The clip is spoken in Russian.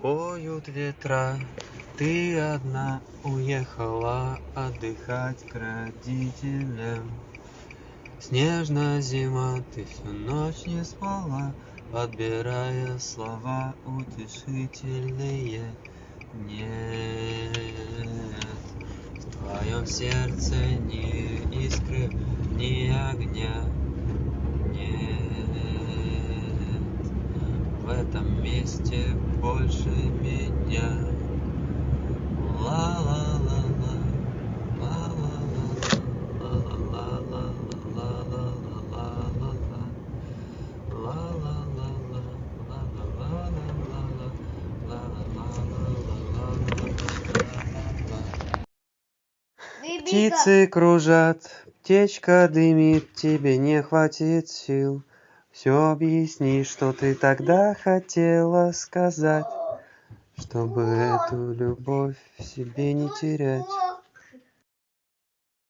Поют ветра, ты одна уехала отдыхать к родителям. Снежная зима, ты всю ночь не спала, подбирая слова утешительные. Нет, в твоем сердце ни искры, ни огня. Нет, в этом месте больше меня. Ла-ла-ла-ла, птицы кружат, птичка дымит, тебе не хватит сил. Все объясни, что ты тогда хотела сказать, чтобы эту любовь в себе не терять.